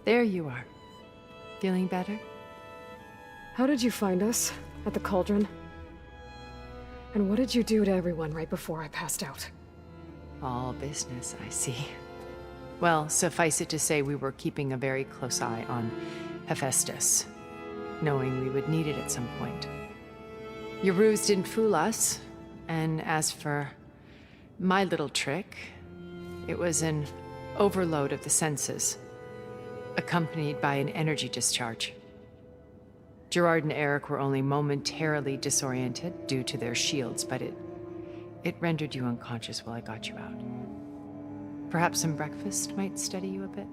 There you are. Feeling better? How did you find us? At the cauldron? And what did you do to everyone right before I passed out? All business, I see. Well, suffice it to say we were keeping a very close eye on Hephaestus, knowing we would need it at some point. Your ruse didn't fool us, and as for my little trick, it was an overload of the senses, accompanied by an energy discharge. Gerard and Eric were only momentarily disoriented due to their shields, but it rendered you unconscious while I got you out. Perhaps some breakfast might steady you a bit?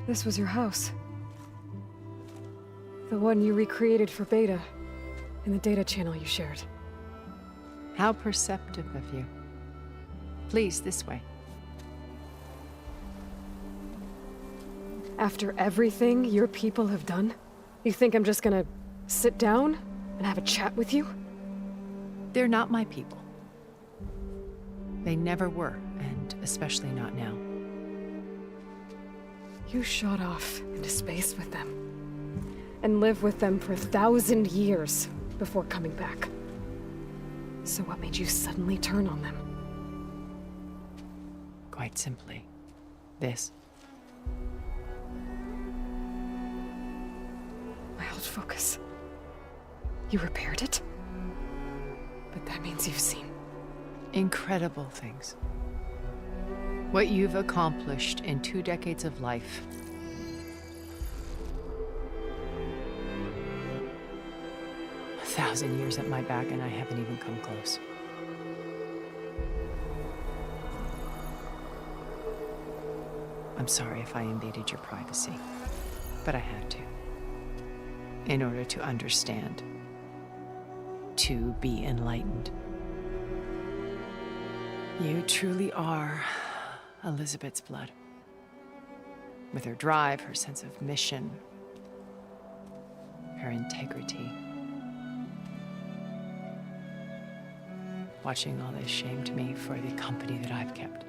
This was your house. The one you recreated for Beta, in the data channel you shared. How perceptive of you. Please, this way. After everything your people have done, you think I'm just gonna sit down and have a chat with you? They're not my people. They never were, and especially not now. You shot off into space with them, and lived with them for 1,000 years before coming back. So what made you suddenly turn on them? Quite simply, this. My old focus. You repaired it? But that means you've seen incredible things. What you've accomplished in 2 decades of life. A 1,000 years at my back and I haven't even come close. I'm sorry if I invaded your privacy, but I had to. In order to understand. To be enlightened. You truly are Elizabeth's blood. With her drive, her sense of mission, her integrity. Watching all this shamed me for the company that I've kept.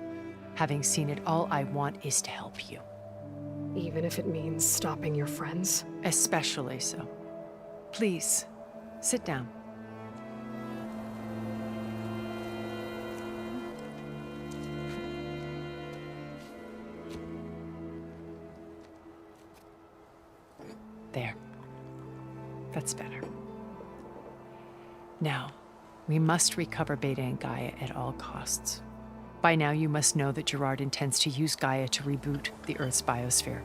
Having seen it, all I want is to help you. even if it means stopping your friends? Especially so. Please, sit down. There. That's better. Now, we must recover Beta and Gaia at all costs. By now, you must know that Gerard intends to use Gaia to reboot the Earth's biosphere.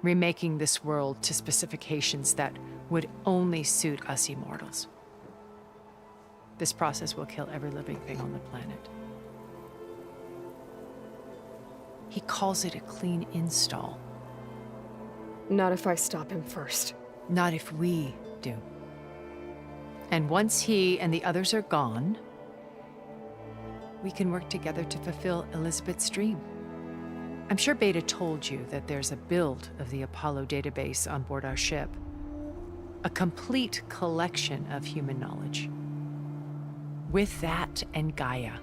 Remaking this world to specifications that would only suit us immortals. This process will kill every living thing on the planet. He calls it a clean install. Not if I stop him first. Not if we do. And once he and the others are gone, we can work together to fulfill Elizabeth's dream. I'm sure Beta told you that there's a build of the Apollo database on board our ship. A complete collection of human knowledge. With that and Gaia,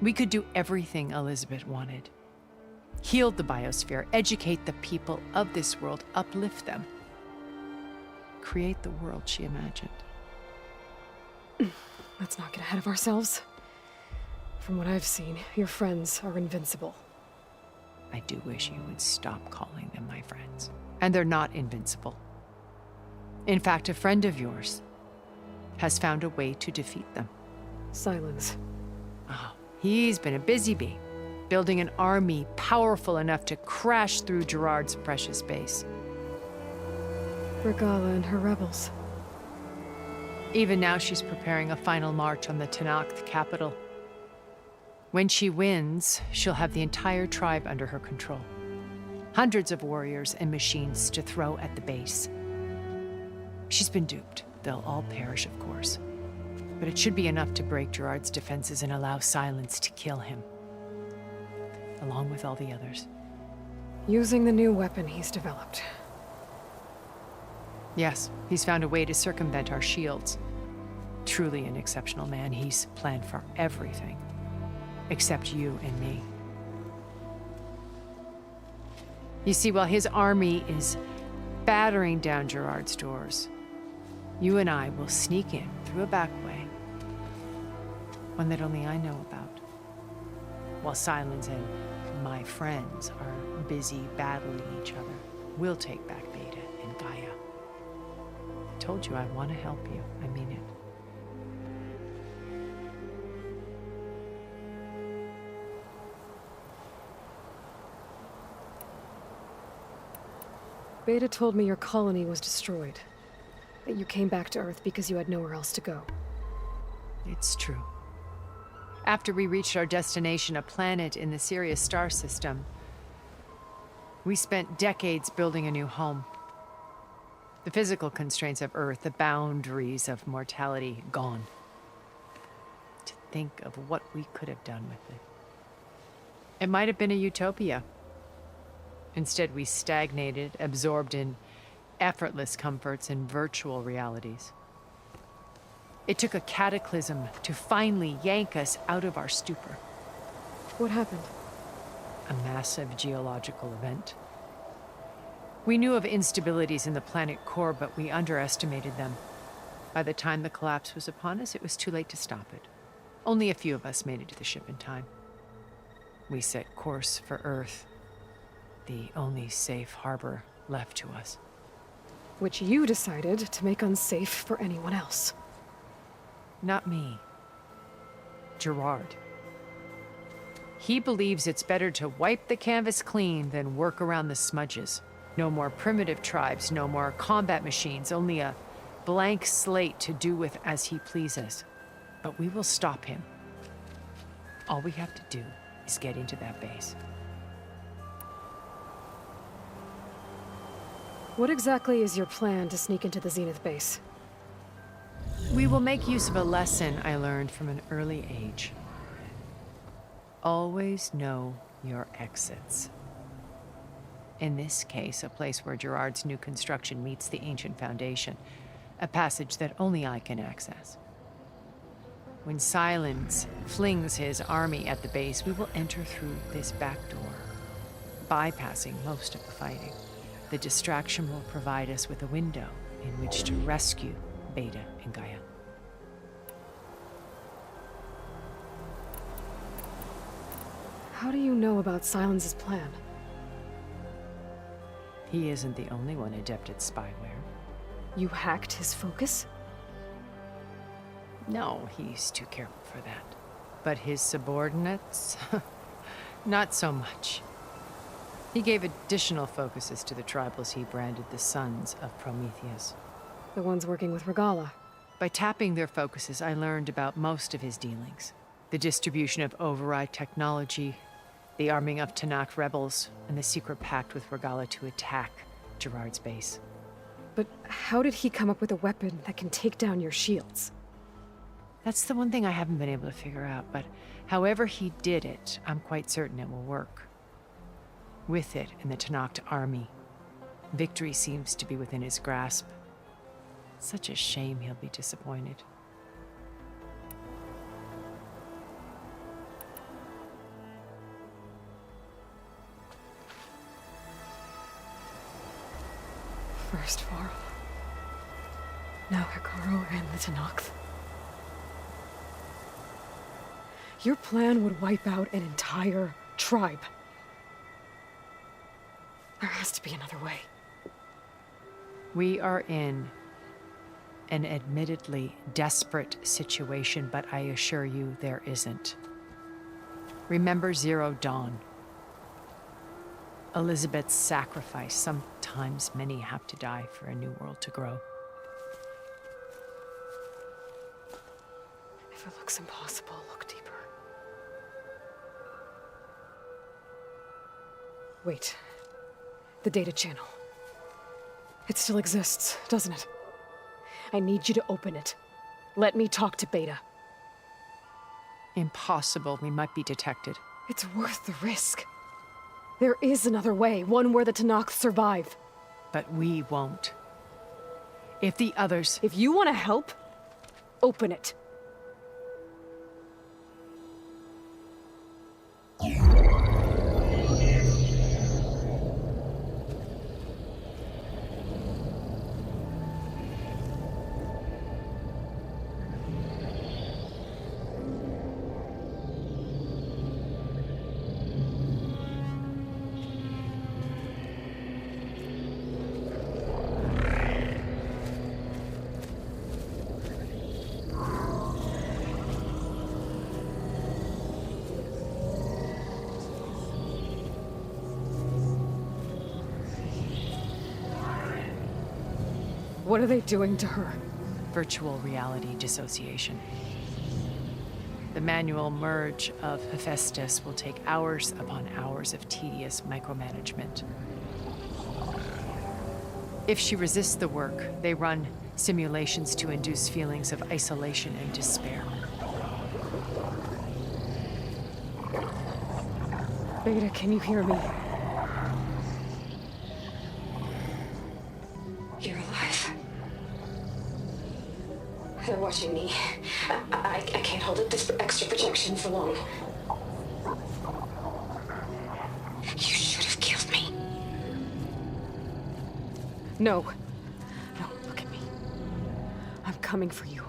we could do everything Elizabeth wanted. Heal the biosphere, educate the people of this world, uplift them. Create the world she imagined. Let's not get ahead of ourselves. From what I've seen, your friends are invincible. I do wish you would stop calling them my friends. And they're not invincible. In fact, a friend of yours has found a way to defeat them. Sylens. Oh, he's been a busy bee, building an army powerful enough to crash through Gerard's precious base. Regalla and her rebels. Even now, she's preparing a final march on the Talanah capital. When she wins, she'll have the entire tribe under her control. Hundreds of warriors and machines to throw at the base. She's been duped. They'll all perish, of course. But it should be enough to break Gerard's defenses and allow Sylens to kill him. Along with all the others. Using the new weapon he's developed. Yes, he's found a way to circumvent our shields. Truly an exceptional man. He's planned for everything. Except you and me. You see, while his army is battering down Gerard's doors, you and I will sneak in through a back way. One that only I know about. While Sylens and my friends are busy battling each other, we'll take back Beta and GAIA. I told you I want to help you. I mean it. Beta told me your colony was destroyed. That you came back to Earth because you had nowhere else to go. It's true. After we reached our destination, a planet in the Sirius star system, we spent decades building a new home. The physical constraints of Earth, the boundaries of mortality, gone. To think of what we could have done with it. It might have been a utopia. Instead, we stagnated, absorbed in effortless comforts and virtual realities. It took a cataclysm to finally yank us out of our stupor. What happened? A massive geological event. We knew of instabilities in the planet core, but we underestimated them. By the time the collapse was upon us, it was too late to stop it. Only a few of us made it to the ship in time. We set course for Earth, the only safe harbor left to us. Which you decided to make unsafe for anyone else. Not me. Gerard. He believes it's better to wipe the canvas clean than work around the smudges. No more primitive tribes, no more combat machines, only a blank slate to do with as he pleases. But we will stop him. All we have to do is get into that base. What exactly is your plan to sneak into the Zenith base? We will make use of a lesson I learned from an early age. Always know your exits. In this case, a place where Gerard's new construction meets the ancient foundation, a passage that only I can access. When Sylens flings his army at the base, we will enter through this back door, bypassing most of the fighting. The distraction will provide us with a window in which to rescue Beta and GAIA. How do you know about Sylens' plan? He isn't the only one adept at spyware. You hacked his focus? No, he's too careful for that. But his subordinates? Not so much. He gave additional focuses to the tribals he branded the Sons of Prometheus. The ones working with Regalla. By tapping their focuses, I learned about most of his dealings. The distribution of override technology, the arming of Talanah rebels, and the secret pact with Regalla to attack Gerard's base. But how did he come up with a weapon that can take down your shields? That's the one thing I haven't been able to figure out, but however he did it, I'm quite certain it will work. With it and the Talanah army, victory seems to be within his grasp. Such a shame he'll be disappointed. First Varl. Now Hekarro and the Talanah. Your plan would wipe out an entire tribe. There has to be another way. We are in an admittedly desperate situation, but I assure you there isn't. Remember Zero Dawn. Elizabeth's sacrifice. Sometimes many have to die for a new world to grow. If it looks impossible, look deeper. Wait. The data channel. It still exists, doesn't it? I need you to open it. Let me talk to Beta. Impossible. We might be detected. It's worth the risk. There is another way, one where the Tanakh survive. But we won't. If the others... If you want to help, open it. What are they doing to her? Virtual reality dissociation. The manual merge of Hephaestus will take hours upon hours of tedious micromanagement. If she resists the work, they run simulations to induce feelings of isolation and despair. Beta, can you hear me? You're alive. They're watching me. I can't hold up this extra projection for long. You should have killed me. No. No, look at me. I'm coming for you.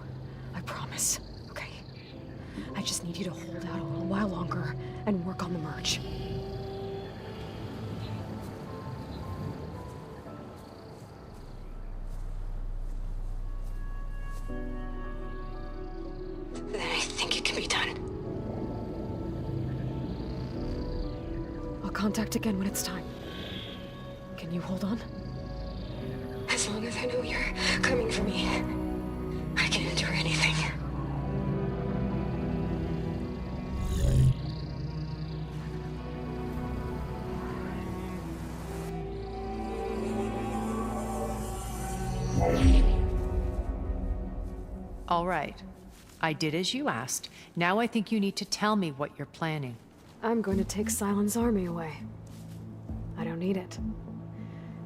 I promise. Okay? I just need you to hold out a little while longer and work on the merge. Then I think it can be done. I'll contact again when it's time. Can you hold on? As long as I know you're coming for me, I can endure anything. All right. I did as you asked. Now I think you need to tell me what you're planning. I'm going to take Sylens' army away. I don't need it.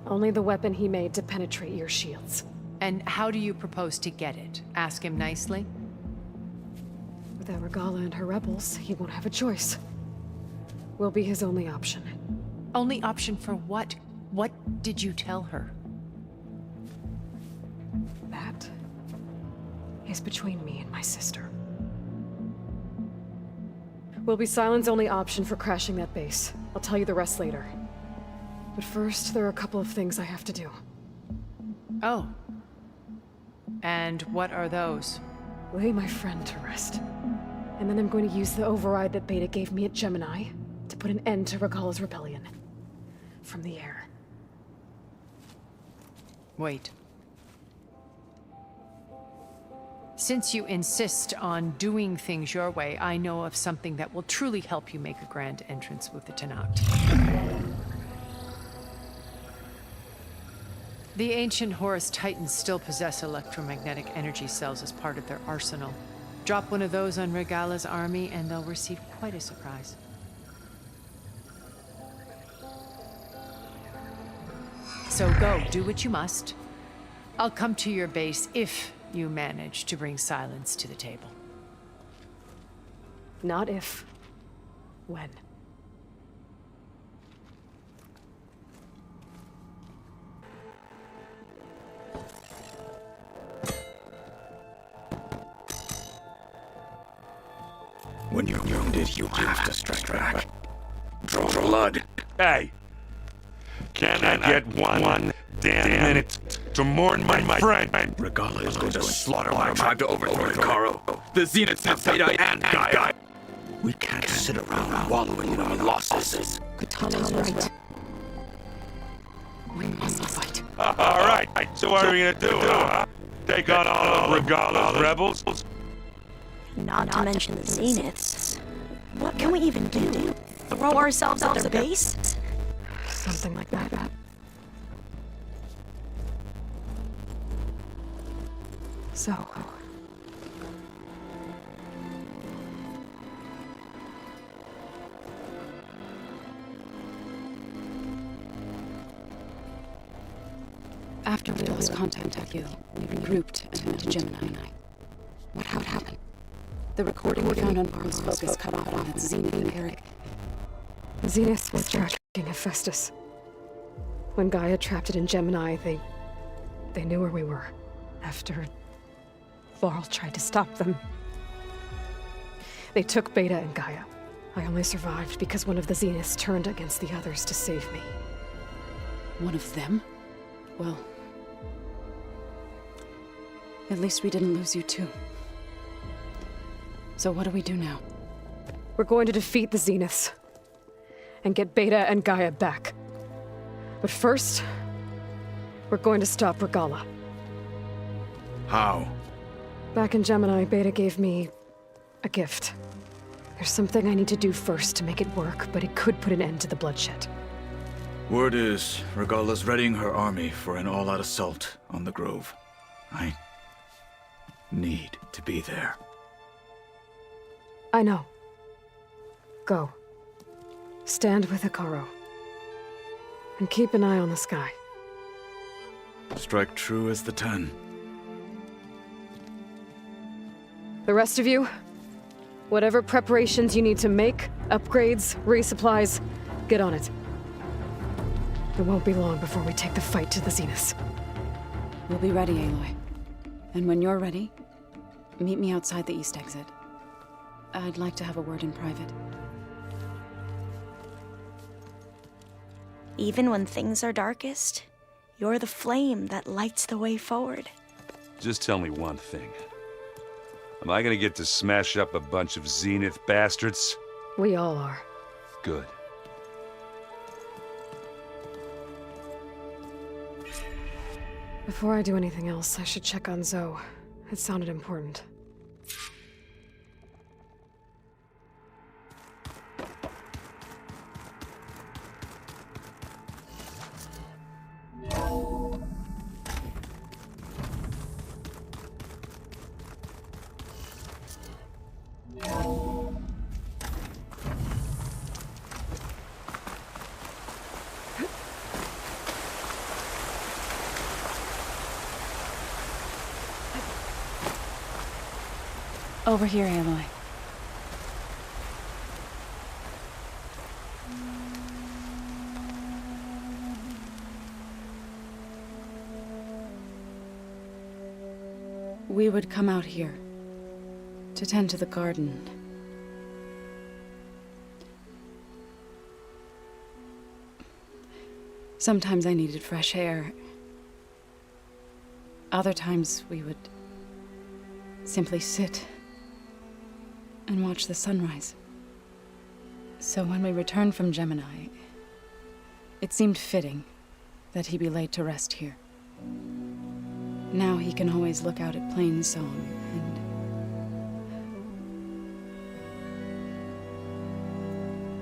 Only the weapon he made to penetrate your shields. And how do you propose to get it? Ask him nicely? Without Regalla and her rebels, he won't have a choice. We'll be his only option. Only option for what? What did you tell her? That is between me and my sister. Will be Sylens' only option for crashing that base. I'll tell you the rest later. But first, there are a couple of things I have to do. Oh. And what are those? Lay my friend to rest. And then I'm going to use the override that Beta gave me at Gemini to put an end to Regalla's rebellion. From the air. Wait. Since you insist on doing things your way, I know of something that will truly help you make a grand entrance with the Tanakh. The ancient Horus Titans still possess electromagnetic energy cells as part of their arsenal. Drop one of those on Regalla's army and they'll receive quite a surprise. So go, do what you must. I'll come to your base if you manage to bring Sylens to the table. Not if. When. When you're wounded, you have to strike back. Draw blood. Hey! Can I get one damn minute to mourn my friend? Regalla is going to slaughter my tribe to overthrow Hekarro. The Zeniths have Padish and GAIA. We can't sit around wallowing in our losses. Kotallo's right. We must fight. Alright, so what are we gonna do, huh? Take on all of Regalla's rebels? Not to mention the Zeniths. What can we even do? Throw ourselves out their base? Something like that. So... After we lost contact with you, we regrouped and went to Gemini. What happened? The recording we found on Varl's focus cut off on its Zenith and Eric. Zenith was tracking Hephaestus. When Gaia trapped it in Gemini, they knew where we were. After Varl tried to stop them, they took Beta and Gaia. I only survived because one of the Zeniths turned against the others to save me. One of them? Well, at least we didn't lose you too. So what do we do now? We're going to defeat the Zeniths and get Beta and Gaia back. But first, we're going to stop Regalla. How? Back in Gemini, Beta gave me a gift. There's something I need to do first to make it work, but it could put an end to the bloodshed. Word is, Regalla's readying her army for an all-out assault on the Grove. I need to be there. I know. Go. Stand with Hekarro. And keep an eye on the sky. Strike true as the 10. The rest of you, whatever preparations you need to make, upgrades, resupplies, get on it. It won't be long before we take the fight to the Zeniths. We'll be ready, Aloy. And when you're ready, meet me outside the east exit. I'd like to have a word in private. Even when things are darkest, you're the flame that lights the way forward. Just tell me one thing. Am I gonna get to smash up a bunch of Zenith bastards? We all are. Good. Before I do anything else, I should check on Zoe. It sounded important. Over here, Aloy. We would come out here to tend to the garden. Sometimes I needed fresh air. Other times we would simply sit and watch the sunrise. So when we returned from Gemini, it seemed fitting that he be laid to rest here. Now he can always look out at Plain Song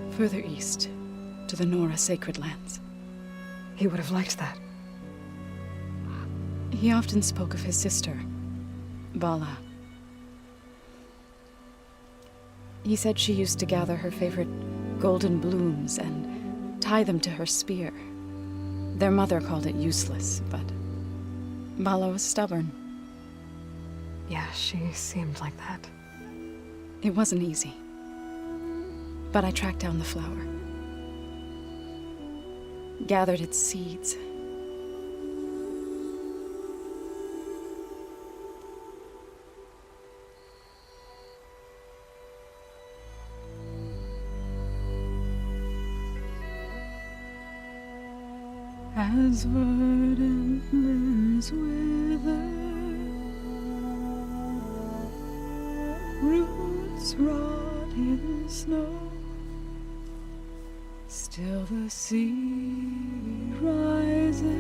and further east to the Nora sacred lands. He would have liked that. He often spoke of his sister, Vala. He said she used to gather her favorite golden blooms and tie them to her spear. Their mother called it useless, but Vala was stubborn. Yeah, she seemed like that. It wasn't easy. But I tracked down the flower. Gathered its seeds. As verdant limbs wither, roots rot in snow, still the sea rises,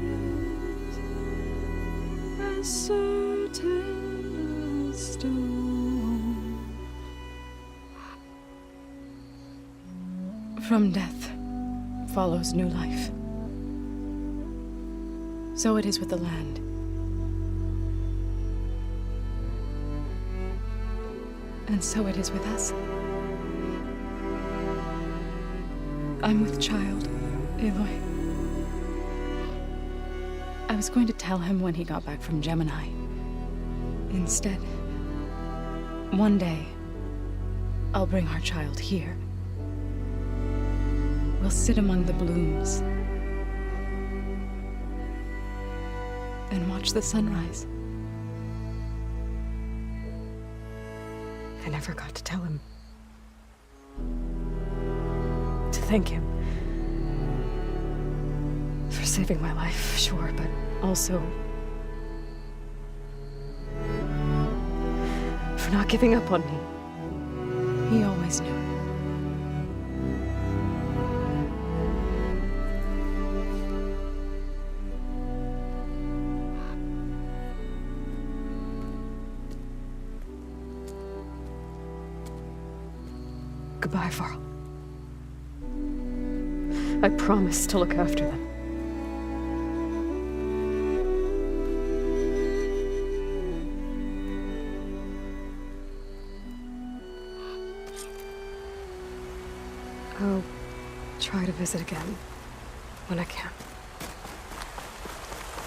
as certain as stone. From death follows new life. So it is with the land. And so it is with us. I'm with child, Aloy. I was going to tell him when he got back from Gemini. Instead, one day, I'll bring our child here. We'll sit among the blooms and watch the sunrise. I never got to tell him. To thank him. For saving my life, sure, but also for not giving up on me. He always knew. Goodbye, Varl. I promise to look after them. I'll try to visit again when I can.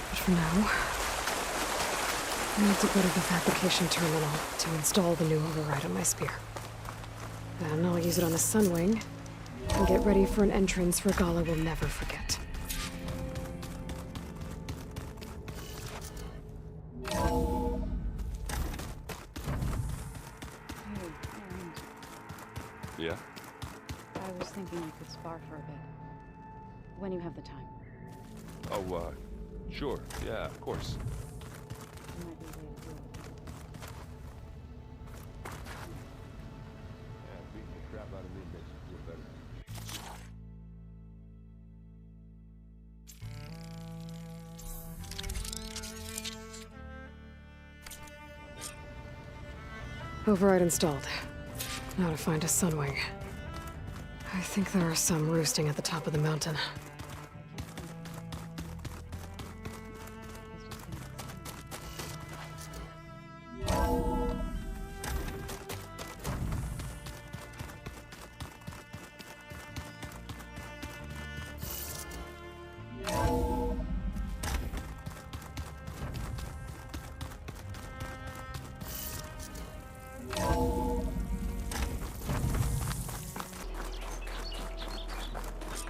But for now, I need to go to the fabrication terminal to install the new override on my spear. Then I'll use it on the Sunwing and get ready for an entrance Regalla will never forget. Yeah? I was thinking you could spar for a bit. When you have the time. Oh, sure. Yeah, of course. There might be a way to do it. Yeah, beating the crap out of me makes you feel better. Override installed. Now to find a Sunwing. I think there are some roosting at the top of the mountain.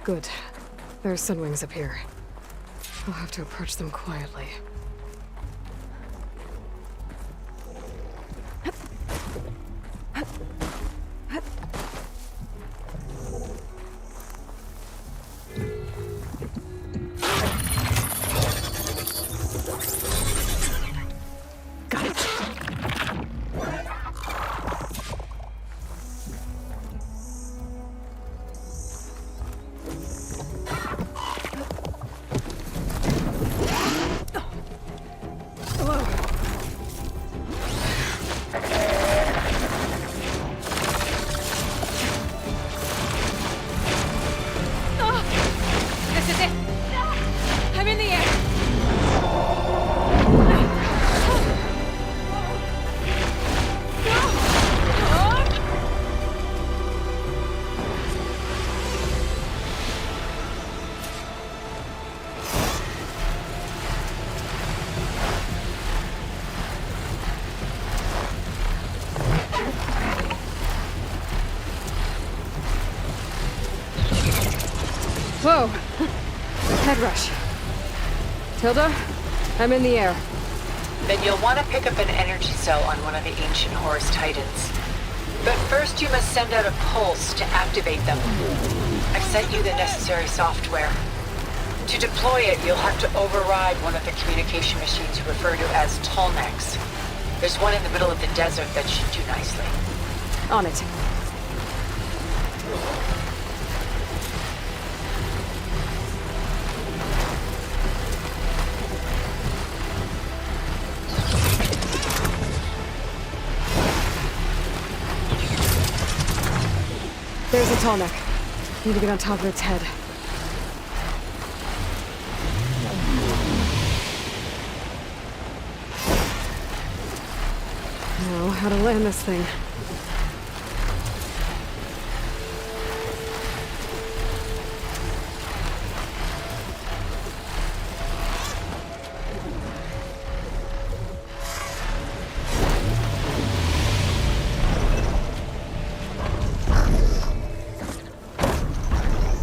Good. There are Sunwings up here. I'll have to approach them quietly. Got it. Whoa! Head rush. Tilda, I'm in the air. Then you'll want to pick up an energy cell on one of the ancient Horus Titans. But first you must send out a pulse to activate them. I've sent you the necessary software. To deploy it, you'll have to override one of the communication machines you refer to as Talanahs. There's one in the middle of the desert that should do nicely. On it. There's a Talanah. Need to get on top of its head. Now, how to land this thing.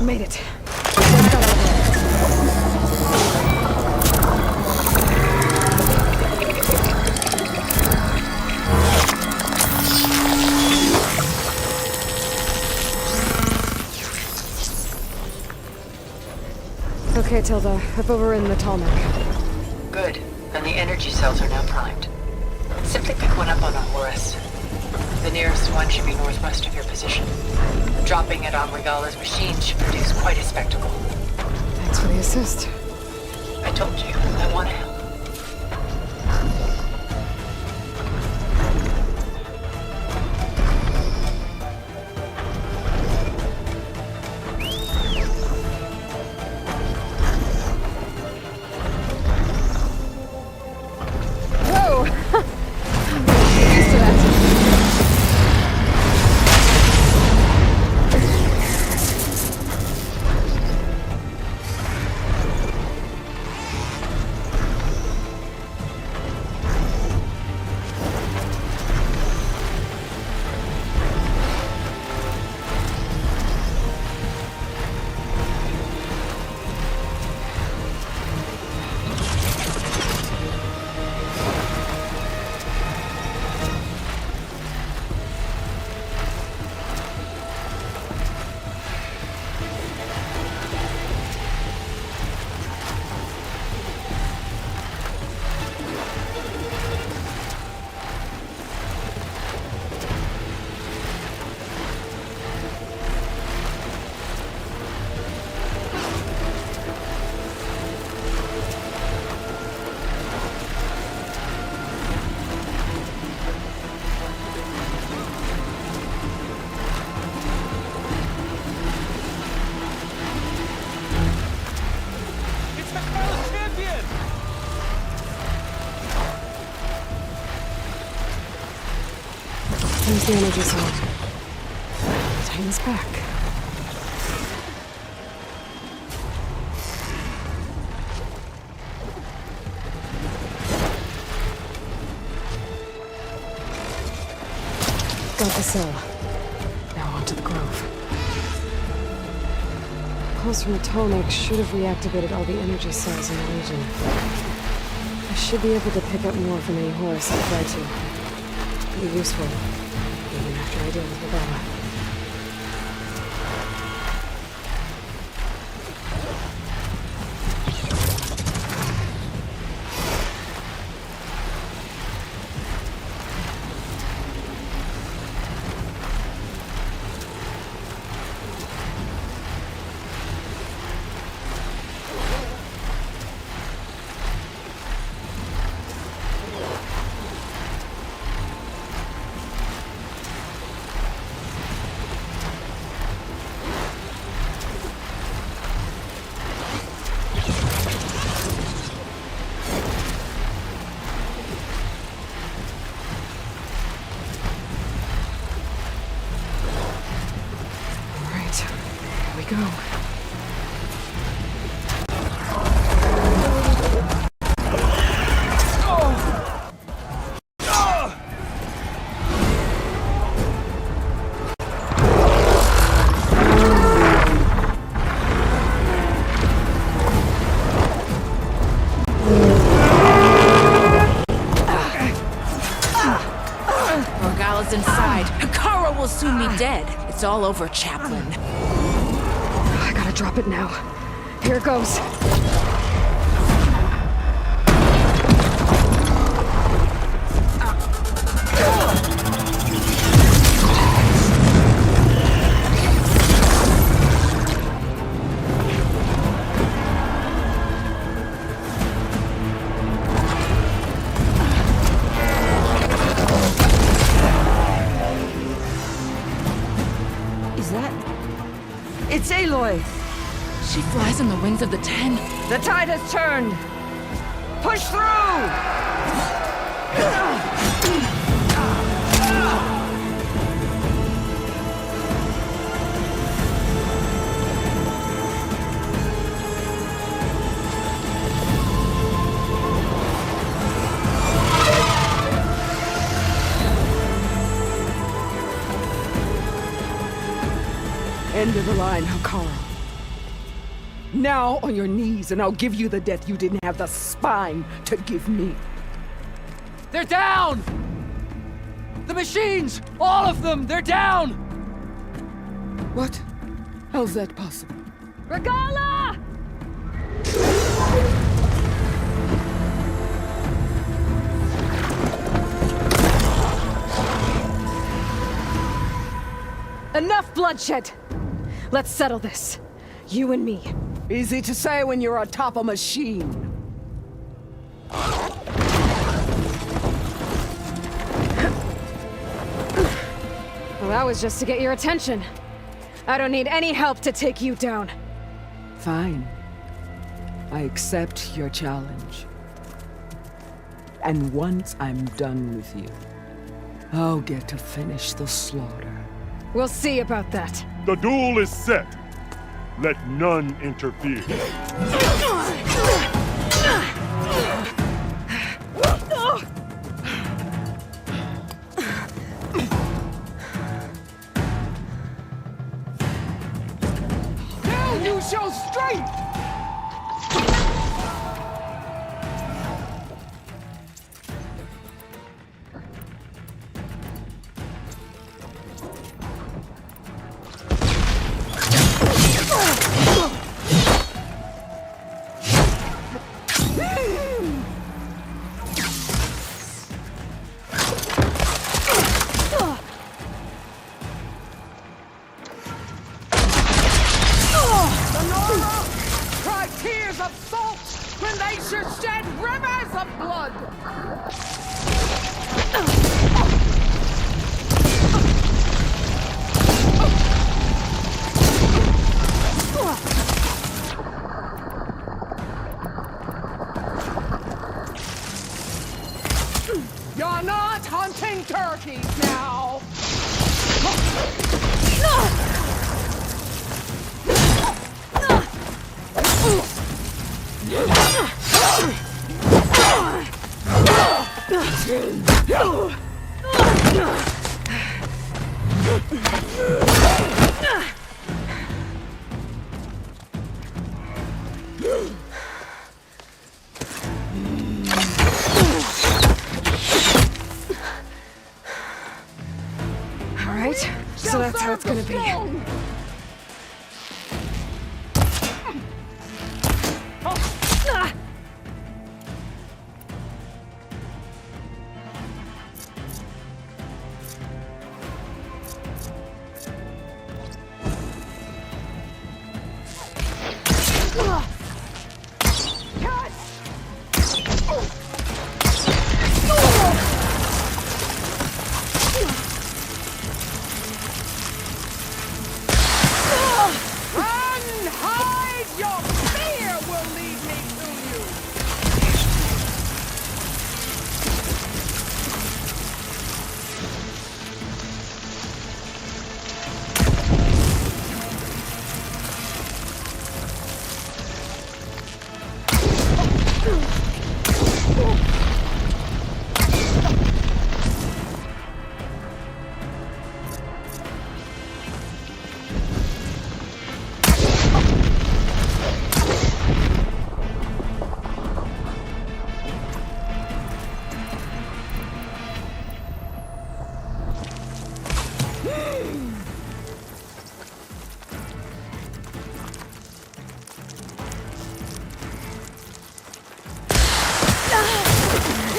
made it. Okay, Tilda. I've overridden the Talanah. Good. And the energy cells are now primed. Simply pick one up on a Horus. The nearest one should be northwest of your position. Dropping it on Regalla's machine should produce quite a spectacle. Thanks for the assist. I told you, I want to help. Here's the energy cell. Titan's back. Got the cell. Now onto the grove. Pulse from the Talanah should have reactivated all the energy cells in the region. I should be able to pick up more from any Horus I try to. Be useful. Even after I deal with Regalla. Go. Regalla's inside. Hekarro will soon be dead. It's all over, Chaplain. I gotta drop it now. Here it goes. Is that... It's Aloy! She flies on the wings of the Ten. The tide has turned! Push through! End of the line, Hekarro. Now on your knees, and I'll give you the death you didn't have the spine to give me. They're down! The machines! All of them! They're down! What? How's that possible? Regalla! Enough bloodshed! Let's settle this. You and me. Easy to say when you're atop a machine. Well, that was just to get your attention. I don't need any help to take you down. Fine. I accept your challenge. And once I'm done with you, I'll get to finish the slaughter. We'll see about that. The duel is set. Let none interfere. Now you show strength! You're not hunting turkeys now! Alright, so that's how it's gonna be.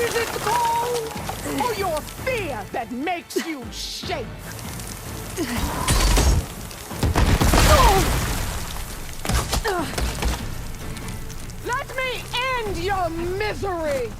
Is it the goal? Or your fear that makes you shake? Let me end your misery!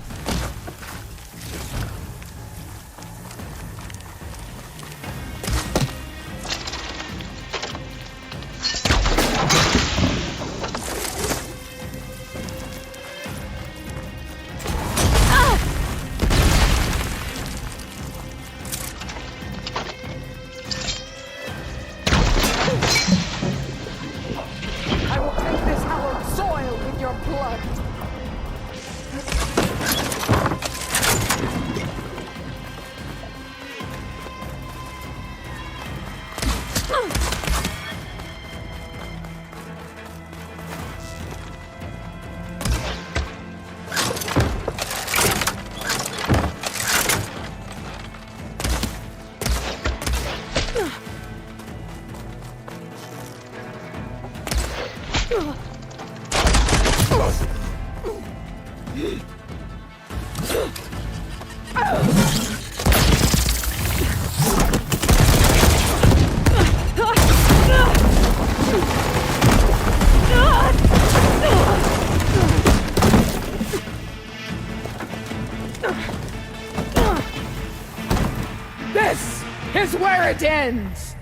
This is where it ends!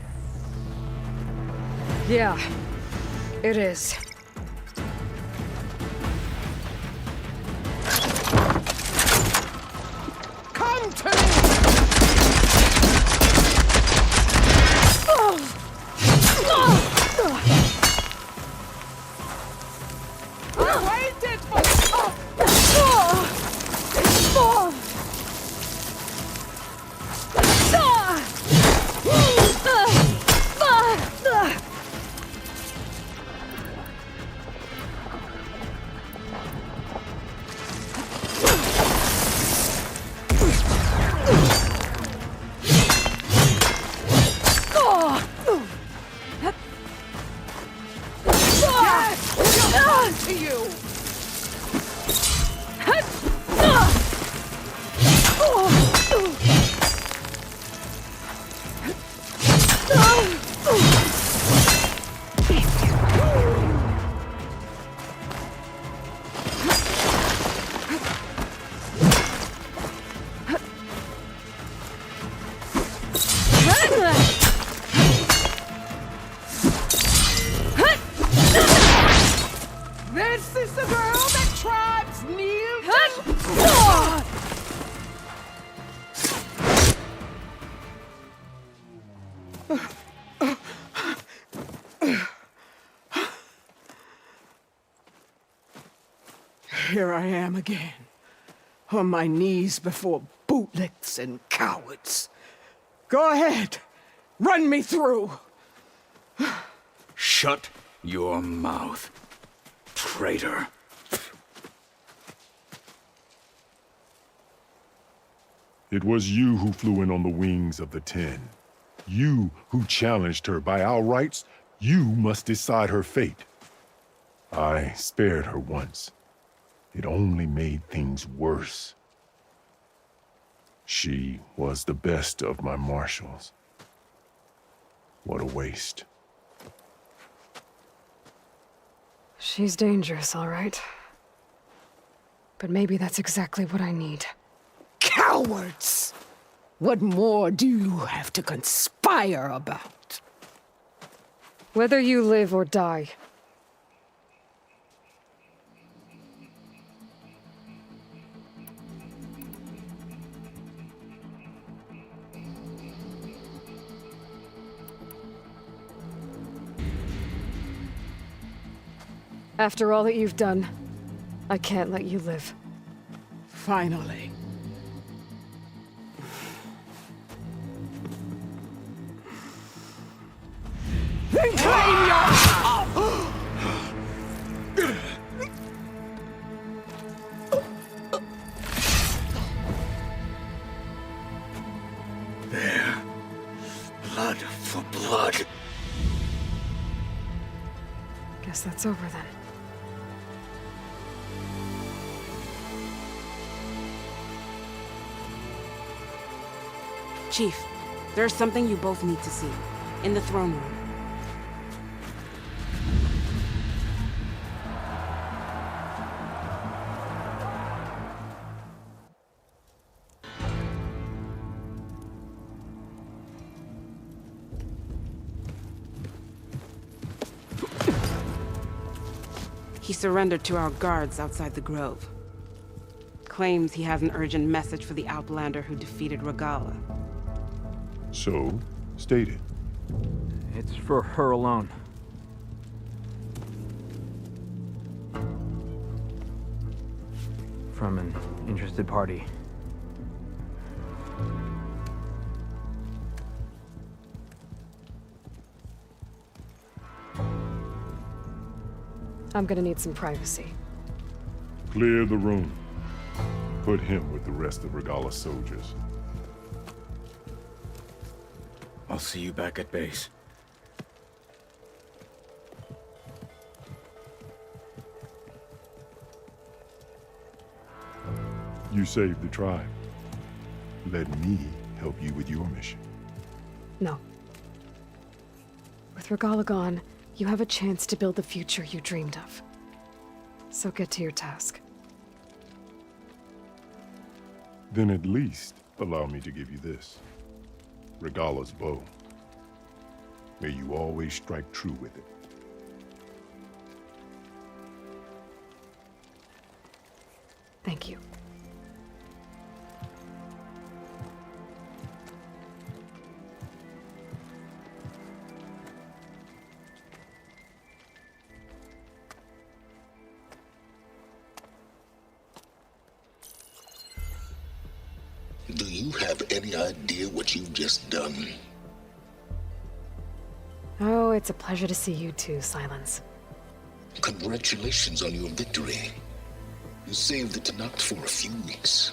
Yeah, it is. Come to me! I waited for... to you! This is the girl that tribes kneel to... Here I am again, on my knees before bootlicks and cowards. Go ahead, run me through. Shut your mouth, traitor. It was you who flew in on the wings of the 10. You who challenged her. By our rights, you must decide her fate. I spared her once. It only made things worse. She was the best of my marshals. What a waste. She's dangerous, all right. But maybe that's exactly what I need. Cowards! What more do you have to conspire about? Whether you live or die. After all that you've done, I can't let you live. Finally. Then claim your... There. Blood for blood. Guess that's over then. Chief, there's something you both need to see. In the throne room. He surrendered to our guards outside the grove. Claims he has an urgent message for the Outlander who defeated Regalla. So, state it. It's for her alone. From an interested party. I'm gonna need some privacy. Clear the room. Put him with the rest of Regalla's soldiers. I'll see you back at base. You saved the tribe. Let me help you with your mission. No. With Regalla gone, you have a chance to build the future you dreamed of. So get to your task. Then at least allow me to give you this. Regalla's bow. May you always strike true with it. Thank you. Do you have any idea what you've just done? Oh, it's a pleasure to see you too, Sylens. Congratulations on your victory. You saved the Talanah for a few weeks.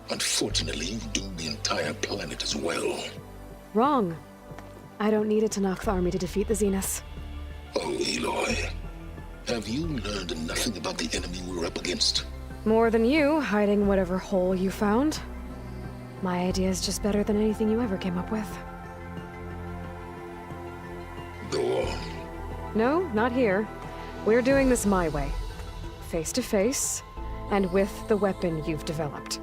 Unfortunately, you've doomed the entire planet as well. Wrong. I don't need a Talanah army to defeat the Zeniths. Oh, Aloy. Have you learned nothing about the enemy we're up against? More than you, hiding whatever hole you found. My idea is just better than anything you ever came up with. Go on. No, not here. We're doing this my way. Face to face, and with the weapon you've developed.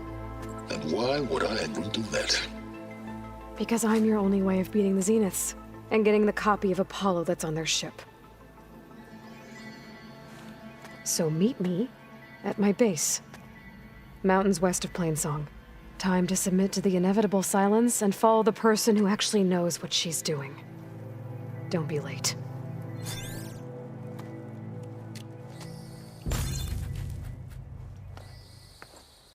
And why would I agree to that? Because I'm your only way of beating the Zeniths, and getting the copy of Apollo that's on their ship. So meet me at my base. Mountains west of Plainsong. Time to submit to the inevitable Sylens and follow the person who actually knows what she's doing. Don't be late.